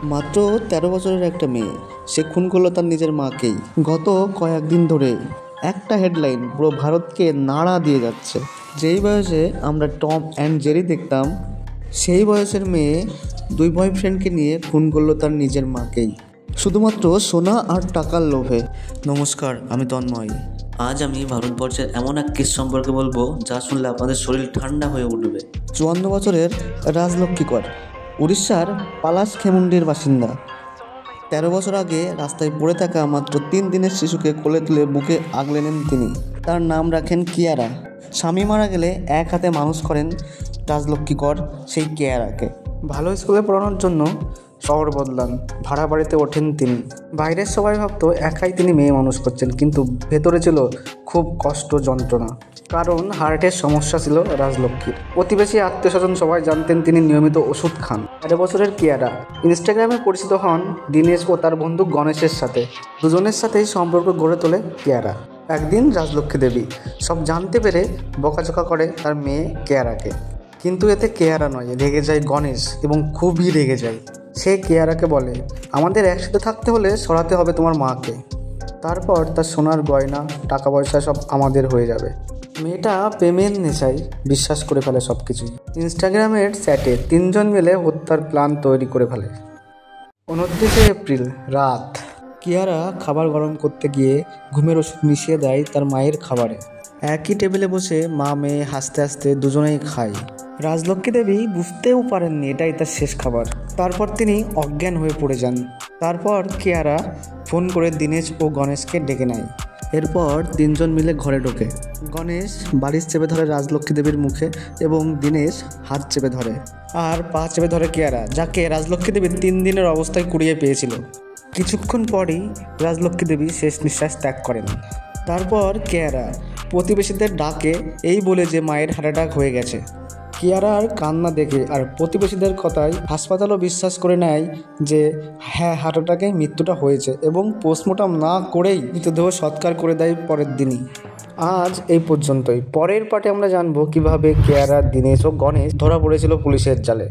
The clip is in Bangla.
মাত্র ১৩ বছরের একটা মেয়ে, সে খুন করলো তার নিজের মাকেই। গত কয়েকদিন ধরে একটা হেডলাইন পুরো ভারতকে নাড়া দিয়ে যাচ্ছে। যেই বয়সে আমরা টম অ্যান্ড জেরি দেখতাম, সেই বয়সের মেয়ে 2 বয়ফ্রেন্ডকে নিয়ে খুন করলো তার নিজের মাকেই, শুধুমাত্র সোনা আর টাকার লোভে। নমস্কার, আমি তন্ময়। আজ আমি ভারতবর্ষের এমন এক কেস সম্পর্কে বলবো যা শুনলে আপনাদের শরীর ঠান্ডা হয়ে উঠবে। 54 বছরের রাজলক্ষ্মী কর, উড়িষ্যার পালাশখেমুন্ডির বাসিন্দা। 13 বছর আগে রাস্তায় পড়ে থাকা মাত্র 3 দিনের শিশুকে কোলে তুলে বুকে আগলে নেন তিনি। তার নাম রাখেন কিয়ারা। স্বামী মারা গেলে এক হাতে মানুষ করেন রাজলক্ষ্মী কর সেই কিয়ারাকে। ভালো স্কুলে পড়ানোর জন্য শহর বদলান, ভাড়া বাড়িতে ওঠেন তিনি। বাইরের সবাই ভাবতো একাই তিনি মেয়ে মানুষ করছেন, কিন্তু ভেতরে ছিল খুব কষ্ট, যন্ত্রণা। কারণ হার্টের সমস্যা ছিল রাজলক্ষ্মীর। প্রতিবেশী, আত্মীয় স্বজন সবাই জানতেন তিনি নিয়মিত ওষুধ খান। 13 বছরের কিয়ারা ইনস্টাগ্রামে পরিচিত হন দীনেশ ও তার বন্ধু গণেশের সাথে। দুজনের সাথেই সম্পর্ক গড়ে তোলে কিয়ারা। একদিন রাজলক্ষ্মী দেবী সব জানতে পেরে বকাঝকা করে তার মেয়ে কিয়ারাকে। কিন্তু এতে কিয়ারা নয়, রেগে যায় গণেশ, এবং খুবই রেগে যায়। সে কিয়ারাকে বলে, আমাদের একসাথে থাকতে হলে সরাতে হবে তোমার মাকে, তারপর তার সোনার গয়না, টাকা পয়সা সব আমাদের হয়ে যাবে। মেয়েটা প্রেমের নেশায় বিশ্বাস করে ফেলে সব কিছুই। ইনস্টাগ্রামের চ্যাটে 3 জন মিলে হত্যার প্ল্যান তৈরি করে ফেলে। 29 এপ্রিল রাত, কিয়ারা খাবার গরম করতে গিয়ে ঘুমের ওষুধ মিশিয়ে দেয় তার মায়ের খাবারে। একই টেবিলে বসে মা মেয়ে হাসতে হাসতে দুজনেই খায়। রাজলক্ষ্মী দেবী বুঝতেও পারেননি এটাই তার শেষ খাবার। তারপর তিনি অজ্ঞান হয়ে পড়ে যান। তারপর কিয়ারা ফোন করে দীনেশ ও গণেশকে ডেকে নেয়। এরপর 3 জন মিলে ঘরে ঢোকে। গণেশ বালিশ চেপে ধরে রাজলক্ষ্মী দেবীর মুখে এবং দীনেশ হাত চেপে ধরে আর পা চেপে ধরে কিয়ারা, যাকে রাজলক্ষ্মী দেবী 3 দিনের অবস্থায় কুড়িয়ে পেয়েছিল। কিছুক্ষণ পরই রাজলক্ষ্মী দেবী শেষ নিঃশ্বাস ত্যাগ করেন। তারপর কিয়ারা প্রতিবেশীদের ডাকে এই বলে যে মায়ের হার্ট অ্যাটাক হয়ে গেছে। কিয়ারার কান্না দেখে আর প্রতিবেশীদের কথায় হাসপাতালও বিশ্বাস করে নেয় যে হ্যাঁ, হার্ট অ্যাটাকে মৃত্যুটা হয়েছে, এবং পোস্টমর্টম না করেই মৃতদেহ সৎকার করে দেয় পরের দিনই। আজ এই পর্যন্তই। পরের পার্টে আমরা জানবো কিভাবে কিয়ারা, দীনেশ ও গণেশ ধরা পড়েছিল পুলিশের জালে।